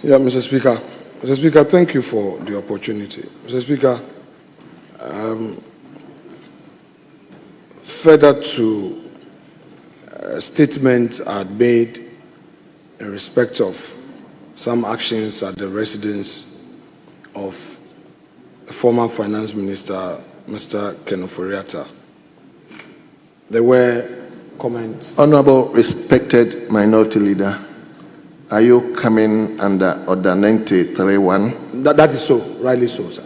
Yeah, Mr. Speaker. Mr. Speaker, thank you for the opportunity. Mr. Speaker, further to statements are made in respect of some actions at the residence of the former Finance Minister, Mr. Ofori. There were comments. Honorable respected Minority Leader, are you coming under Order 93.1? That is so, rightly so, sir.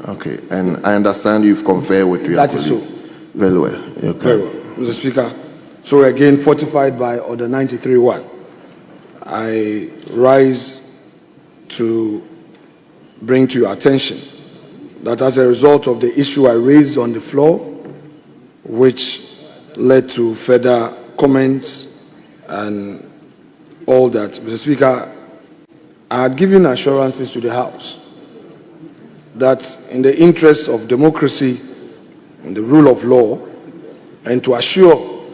Okay, and I understand you've conferred with your That is so. Very well. Okay. Very well. Mr. Speaker, so again, fortified by Order 93.1, I rise to bring to your attention that as a result of the issue I raised on the floor, which led to further comments and all that, Mr. Speaker, I had given assurances to the House that in the interests of democracy and the rule of law, and to assure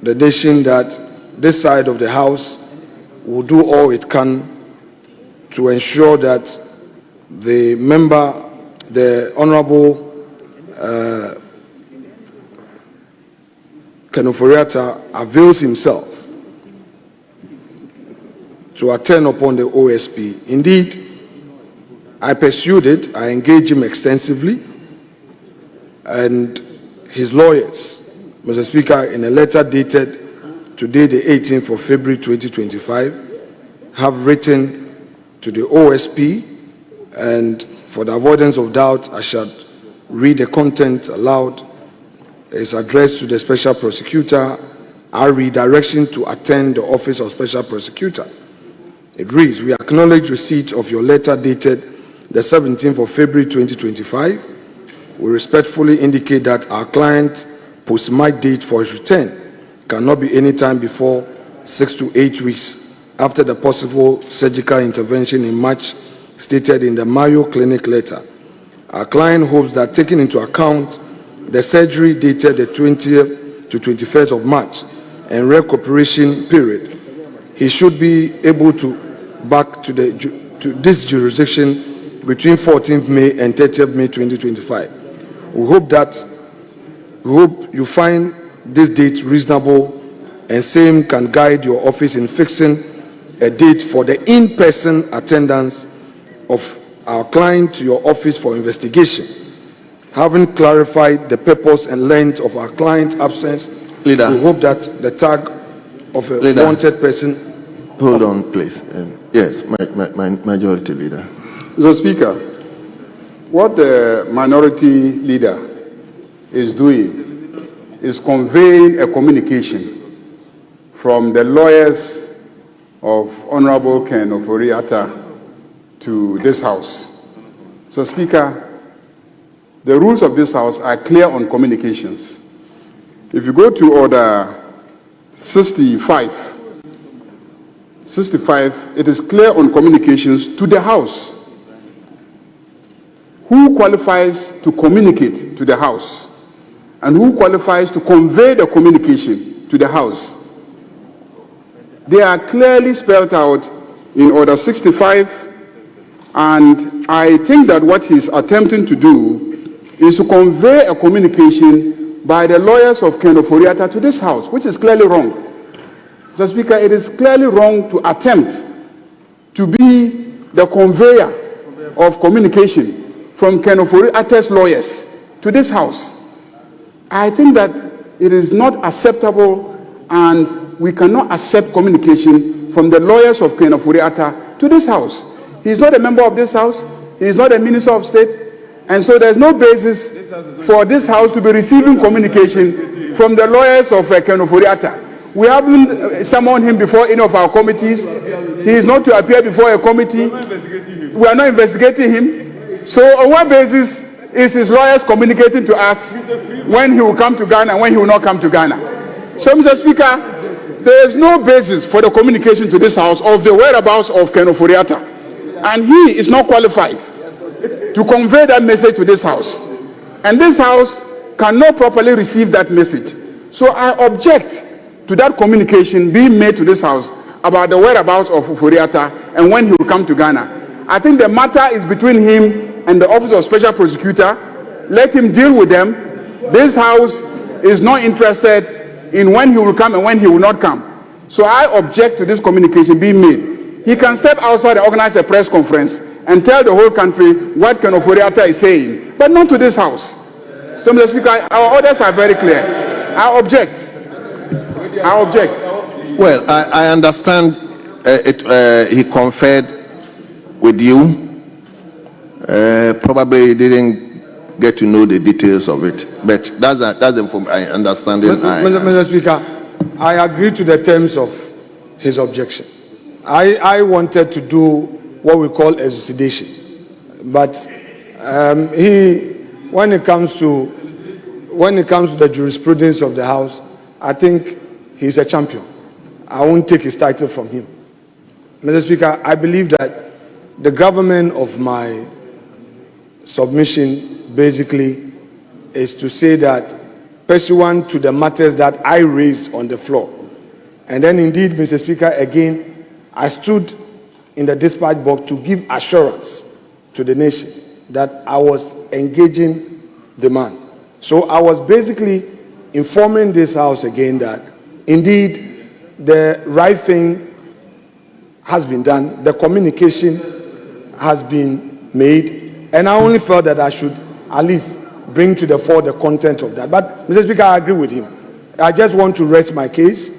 the nation that this side of the House will do all it can to ensure that the member, the Honorable Ofori avails himself to attend upon the OSP. Indeed, I pursued it, I engaged him extensively, and his lawyers, Mr. Speaker, in a letter dated today, the 18th of February 2025, have written to the OSP, and for the avoidance of doubt, I shall read the content aloud. It's addressed to the Special Prosecutor, our redirection to attend the Office of Special Prosecutor. It reads, we acknowledge receipt of your letter dated the 17th of February 2025. We respectfully indicate that our client's post-mark date for his return cannot be any time before 6 to 8 weeks after the possible surgical intervention in March stated in the Mayo Clinic letter. Our client hopes that taking into account the surgery dated the 20th to 21st of March and recuperation period, he should be able to back to this jurisdiction between 14th May and 30th May 2025. We hope you find this date reasonable and same can guide your office in fixing a date for the in-person attendance of our client to your office for investigation. Having clarified the purpose and length of our client's absence, Leader, we hope that the tag of a Leader, wanted person... Hold on, please. Yes, my Majority Leader. Mr. Speaker, what the Minority Leader is doing is conveying a communication from the lawyers of Honorable Ken Ofori Atta to this House. Mr. Speaker, the rules of this House are clear on communications. If you go to Order 65, it is clear on communications to the House. Who qualifies to communicate to the House and who qualifies to convey the communication to the House? They are clearly spelled out in Order 65, and I think that what he's attempting to do is to convey a communication by the lawyers of Ken Ofori Atta to this House, which is clearly wrong. Mr. Speaker, it is clearly wrong to attempt to be the conveyor of communication from Ken Ofori Atta's lawyers to this House. I think that it is not acceptable, and we cannot accept communication from the lawyers of Ken Ofori Atta to this House. He is not a member of this House. He is not a Minister of State. And so there's no basis for this House to be receiving communication from the lawyers of Ken Ofori Atta. We haven't summoned him before any of our committees. He is not to appear before a committee. We are not investigating him. So on what basis is his lawyers communicating to us when he will come to Ghana and when he will not come to Ghana? So, Mr. Speaker, there is no basis for the communication to this House of the whereabouts of Ken Ofori Atta. And he is not qualified to convey that message to this House. And this House cannot properly receive that message. So I object to that communication being made to this House about the whereabouts of Ofori Atta and when he will come to Ghana. I think the matter is between him and the Office of Special Prosecutor. Let him deal with them. This House is not interested in when he will come and when he will not come. So I object to this communication being made. He can step outside and organize a press conference and tell the whole country what Ken Ofori Atta is saying, but not to this House. So, Mr. Speaker, our orders are very clear. I object. I object. Well, I understand he conferred with you. Probably didn't get to know the details of it, but that's the understanding. Mr. Speaker, I agree to the terms of his objection. I wanted to do what we call elucidation, but when it comes to the jurisprudence of the House, I think he's a champion. I won't take his title from him. Mr. Speaker, I believe that the gravamen of my submission basically is to say that pursuant to the matters that I raised on the floor, and then indeed, Mr. Speaker, again, I stood in the dispatch box to give assurance to the nation that I was engaging the man. So I was basically informing this House again that indeed the right thing has been done, the communication has been made, and I only felt that I should at least bring to the fore the content of that. But, Mr. Speaker, I agree with him. I just want to rest my case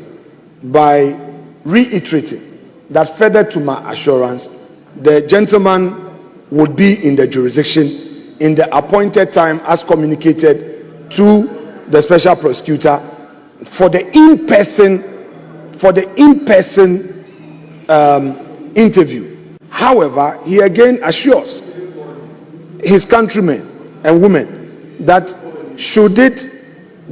by reiterating that further to my assurance, the gentleman would be in the jurisdiction in the appointed time as communicated to the special prosecutor for the in-person interview. However, he again assures his countrymen and women that should it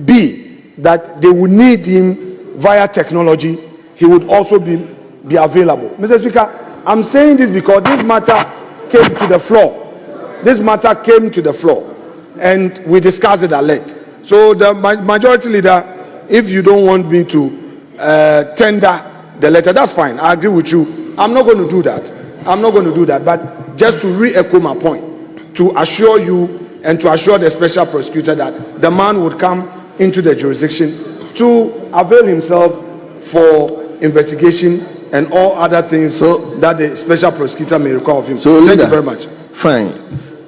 be that they would need him via technology, he would also be available. Mr. Speaker, I'm saying this because this matter came to the floor. This matter came to the floor and we discussed it at length. So the majority leader, if you don't want me to tender the letter, that's fine. I agree with you. I'm not going to do that. I'm not going to do that. But just to re-echo my point, to assure you and to assure the special prosecutor that the man would come into the jurisdiction to avail himself for investigation and all other things that the special prosecutor may require of him. So, thank leader, you very much. Fine.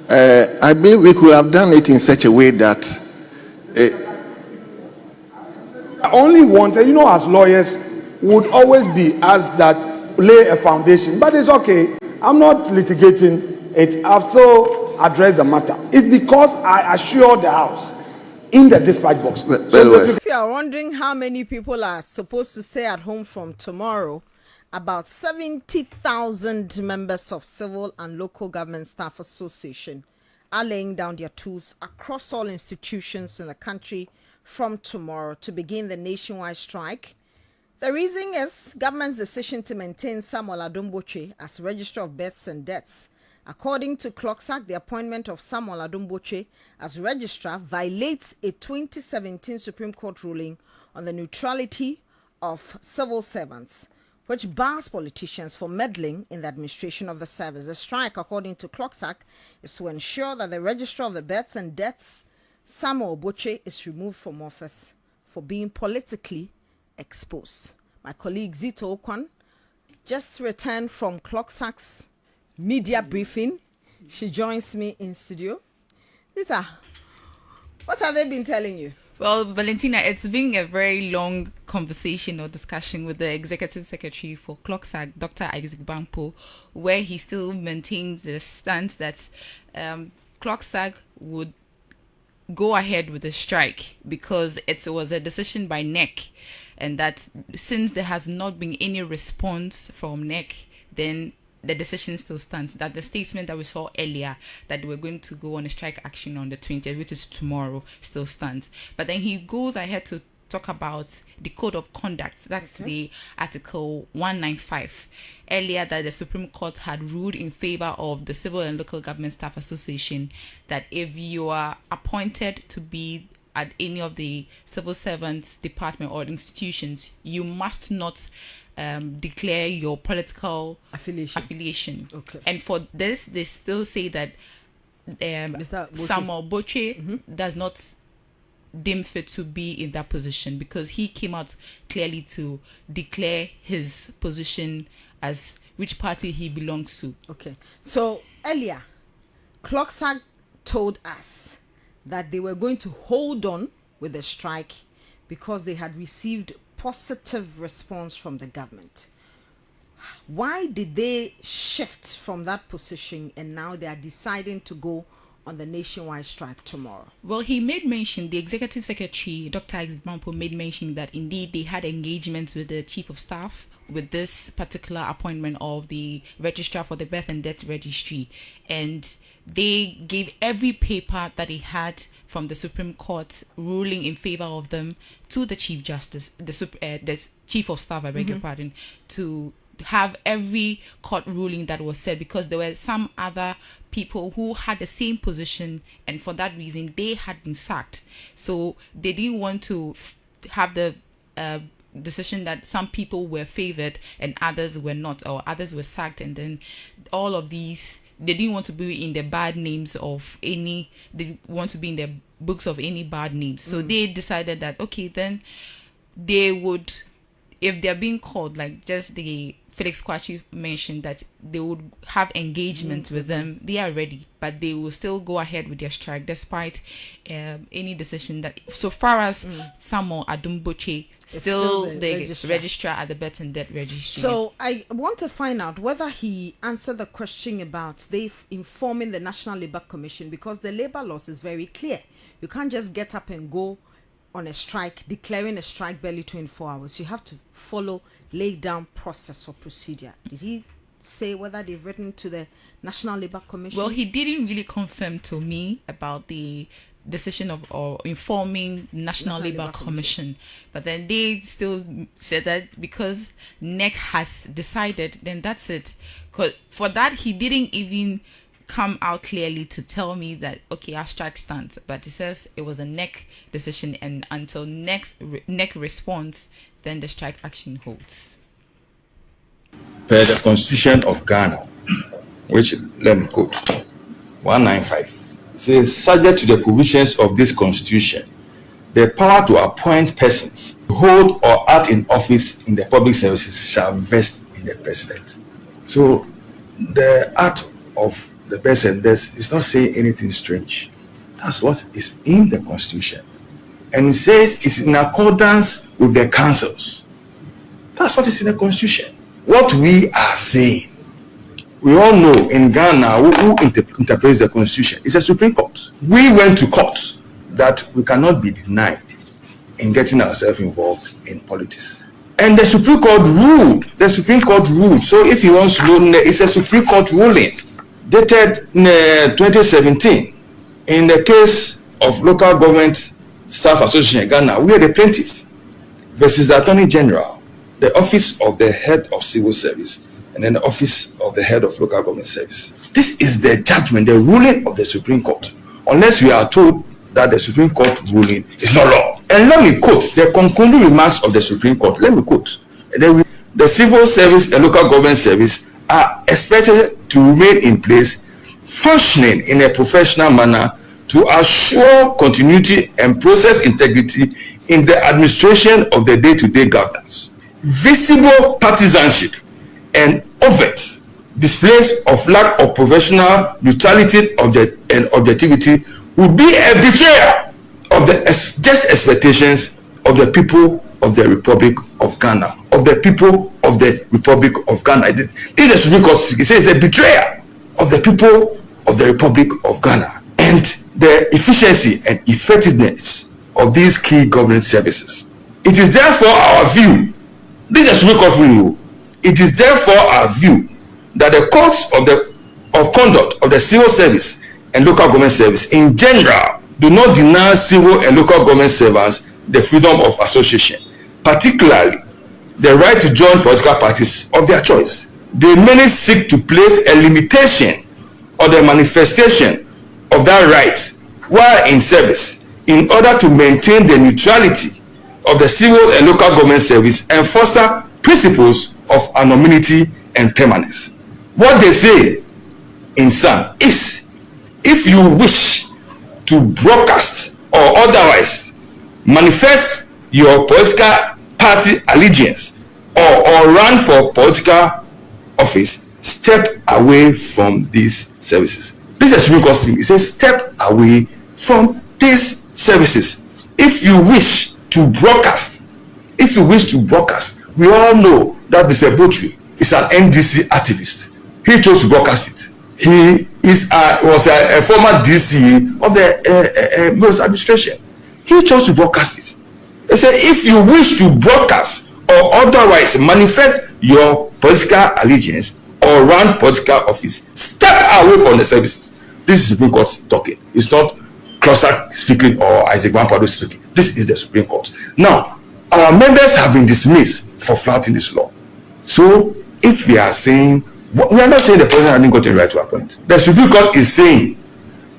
I believe we could have done it in such a way that I only wanted, as lawyers, would always be asked that lay a foundation, but it's okay. I'm not litigating it. I've still addressed the matter. It's because I assured the House in the dispatch box. If you are wondering how many people are supposed to stay at home from tomorrow, about 70,000 members of Civil and Local Government Staff Association are laying down their tools across all institutions in the country from tomorrow to begin the nationwide strike. The reason is government's decision to maintain Samuel Adumboche as Registrar of Births and Deaths. According to Clocksack, the appointment of Samuel Adumboche as registrar violates a 2017 Supreme Court ruling on the neutrality of civil servants, which bars politicians from meddling in the administration of the service. The strike, according to Clocksack, is to ensure that the Registrar of the Births and Deaths, Samuel Boche, is removed from office for being politically exposed. My colleague Zito Okwan just returned from Clocksack's media briefing. She joins me in studio. Zita, what have they been telling you? Well, Valentina, it's been a very long conversation or discussion with the Executive Secretary for Clocksack, Dr. Isaac Bampo, where he still maintains the stance that Clocksack would go ahead with the strike because it was a decision by NEC, and that since there has not been any response from NEC, then the decision still stands. That the statement that we saw earlier that we're going to go on a strike action on the 20th, which is tomorrow, still stands. But then he goes ahead to talk about the code of conduct. That's the Article 195. Earlier, that the Supreme Court had ruled in favor of the Civil and Local Government Staff Association that if you are appointed to be at any of the civil servants department or institutions, you must not declare your political affiliation. Okay. And for this, they still say that Samuel Boche does not deem fit to be in that position because he came out clearly to declare his position as which party he belongs to. Okay. So earlier, Clocksag told us that they were going to hold on with the strike because they had received positive response from the government. Why did they shift from that position and now they are deciding to go on the nationwide strike tomorrow? Well, he made mention, the executive secretary, Dr. Ayariga Bampo, made mention that indeed they had engagements with the chief of staff with this particular appointment of the registrar for the birth and death registry, and they gave every paper that they had from the Supreme Court ruling in favor of them to the Chief Justice, the Chief of Staff, I beg your pardon, to have every court ruling that was said, because there were some other people who had the same position and for that reason they had been sacked. So they didn't want to have the decision that some people were favored and others were not, or others were sacked, and then all of these, they didn't want to be in the bad names of any, they want to be in the books of any bad names. So they decided that, okay, then they would, if they're being called, like just the Felix Kwachi mentioned, that they would have engagement with them. They are ready, but they will still go ahead with their strike despite any decision that, so far as Samuel Adumboche still the registrar at the birth and death registry. So I want to find out whether he answered the question about they informing the National Labour Commission, because the labour laws is very clear. You can't just get up and go on a strike, declaring a strike barely 24 hours. You have to follow laid down process or procedure. Did he say whether they've written to the National Labour Commission? Well, he didn't really confirm to me about the decision of or informing National Labour Commission, but then they still said that because NEC has decided, then that's it. 'Cause for that, he didn't even come out clearly to tell me that, okay, our strike stands, but he says it was a NEC decision, and until NEC responds, then the strike action holds. Per the Constitution of Ghana, which, let me quote, 195, says, subject to the provisions of this Constitution, the power to appoint persons to hold or act in office in the public services shall vest in the President. So the act of the President is not saying anything strange. That's what is in the Constitution. And it says it's in accordance with the councils. That's what is in the Constitution. What we are saying, we all know in Ghana who interprets the Constitution is the Supreme Court. We went to court that we cannot be denied in getting ourselves involved in politics. And the Supreme Court ruled. So if you want to know, it's a Supreme Court ruling dated 2017. In the case of Local Government Staff Association in Ghana, we are the plaintiff versus the Attorney General, the Office of the Head of Civil Service, and then the Office of the Head of Local Government Service. This is the judgment, the ruling of the Supreme Court, unless we are told that the Supreme Court ruling is not law. And let me quote the concluding remarks of the Supreme Court. Let me quote. The civil service and local government service are expected to remain in place, functioning in a professional manner to assure continuity and process integrity in the administration of the day-to-day governance. Visible partisanship and overt displays of lack of professional neutrality and objectivity would be a betrayal of the just expectations of the people of the Republic of Ghana, This is the Supreme Court. It says it's a betrayal of the people of the Republic of Ghana and the efficiency and effectiveness of these key government services. It is therefore our view, this is a Supreme Court rule, it is therefore our view that the courts of conduct of the civil service and local government service in general do not deny civil and local government servants the freedom of association, particularly the right to join political parties of their choice. They mainly seek to place a limitation on the manifestation of that right while in service in order to maintain the neutrality of the civil and local government service and foster principles of anonymity and permanence. What they say in SAN is, if you wish to broadcast or otherwise manifest your political party allegiance or run for political office, step away from these services. This is Supreme Court thing. It says step away from these services. If you wish to broadcast, we all know that Mr. Botry is an NDC activist. He chose to broadcast it. He was a former DC of the Mills administration. He chose to broadcast it. They say, if you wish to broadcast or otherwise manifest your political allegiance or run political office, step away from the services. This is Supreme Court talking. It's not Klosak speaking or Isaac Bampado speaking. This is the Supreme Court. Now, our members have been dismissed for flouting this law. So, if we are saying, we are not saying the president hasn't got the right to appoint. The Supreme Court is saying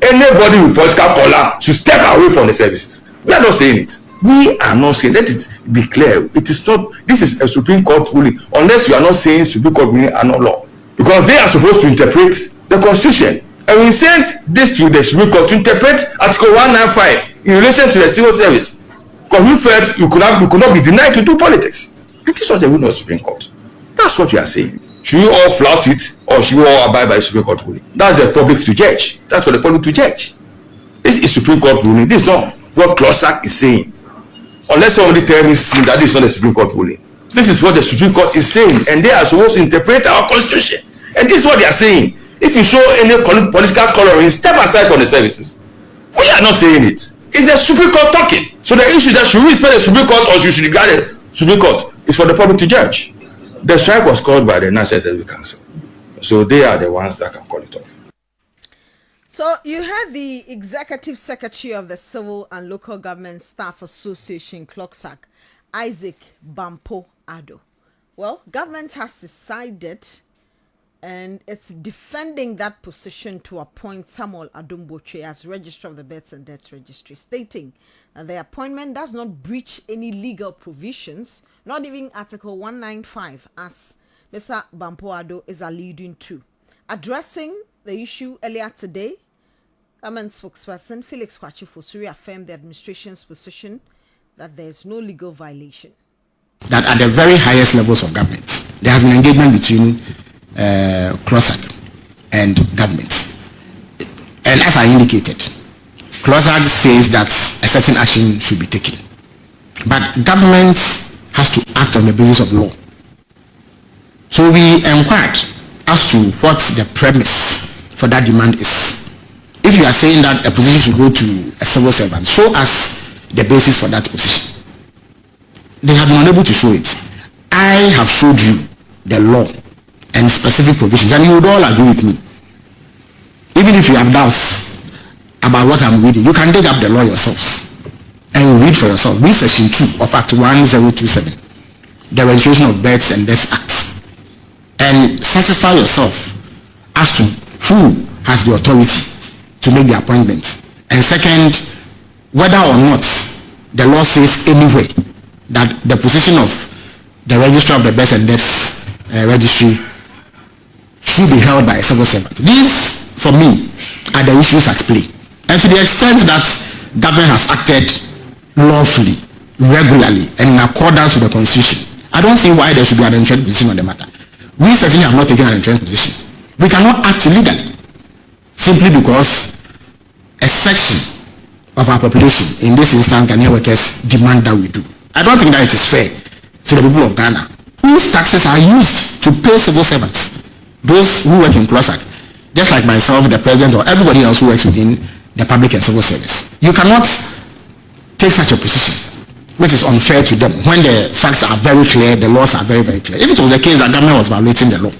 anybody with political color should step away from the services. We are not saying it. We are not saying. Let it be clear. It is not. This is a Supreme Court ruling. Unless you are not saying Supreme Court ruling are not law, because they are supposed to interpret the Constitution. And we sent this to the Supreme Court to interpret Article 195 in relation to the civil service, because we felt you could not be denied to do politics. And this was the ruling of the Supreme Court. That's what we are saying. Should we all flout it, or should we all abide by the Supreme Court ruling? That's the public to judge. That's for the public to judge. This is Supreme Court ruling. This is not what Klosak is saying. Unless somebody tells me that this is not the Supreme Court ruling. This is what the Supreme Court is saying, and they are supposed to interpret our Constitution. And this is what they are saying. If you show any political coloring, step aside from the services. We are not saying it. It's the Supreme Court talking. So the issue that should we respect the Supreme Court or should regard the Supreme Court is for the public to judge. The strike was called by the National Assembly Council. So they are the ones that can call it off. So you had the Executive Secretary of the Civil and Local Government Staff Association, Klosak, Isaac Bampo Ado. Well, government has decided, and it's defending that position, to appoint Samuel Adumboche as Registrar of the Births and Deaths Registry, stating that the appointment does not breach any legal provisions, not even Article 195, as Mr. Bampoado is alluding to. Addressing the issue earlier today, government spokesperson Felix Kwachifosuri affirmed the administration's position that there is no legal violation. That at the very highest levels of government, there has been engagement between Klosak and government. And as I indicated, Klosak says that a certain action should be taken. But government has to act on the basis of law. So we inquired as to what the premise for that demand is. If you are saying that a position should go to a civil servant, show us the basis for that position. They have been unable to show it. I have showed you the law and specific provisions, and you would all agree with me. Even if you have doubts about what I'm reading, you can dig up the law yourselves and read for yourself. Read section 2 of Act 1027, the Registration of Births and Deaths Act, and satisfy yourself as to who has the authority to make the appointment. And second, whether or not the law says anywhere that the position of the Registrar of the Births and Deaths Registry should be held by a civil servant. These, for me, are the issues at play. And to the extent that government has acted lawfully, regularly, and in accordance with the Constitution, I don't see why there should be an entrenched position on the matter. We certainly have not taken an entrenched position. We cannot act illegally simply because a section of our population, in this instance Ghanaian workers, demand that we do. I don't think that it is fair to the people of Ghana, whose taxes are used to pay civil servants, those who work in Klosak, just like myself, the president, or everybody else who works within the public and civil service. You cannot take such a position, which is unfair to them, when the facts are very clear, the laws are very, very clear. If it was the case that government was violating the law,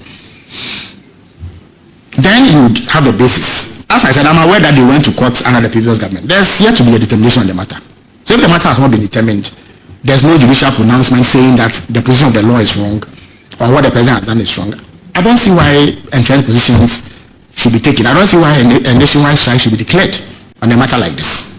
then you would have a basis. As I said, I'm aware that they went to court under the previous government. There's yet to be a determination on the matter. So if the matter has not been determined, there's no judicial pronouncement saying that the position of the law is wrong or what the president has done is wrong. I don't see why entrenched positions should be taken. I don't see why a nationwide strike should be declared on a matter like this.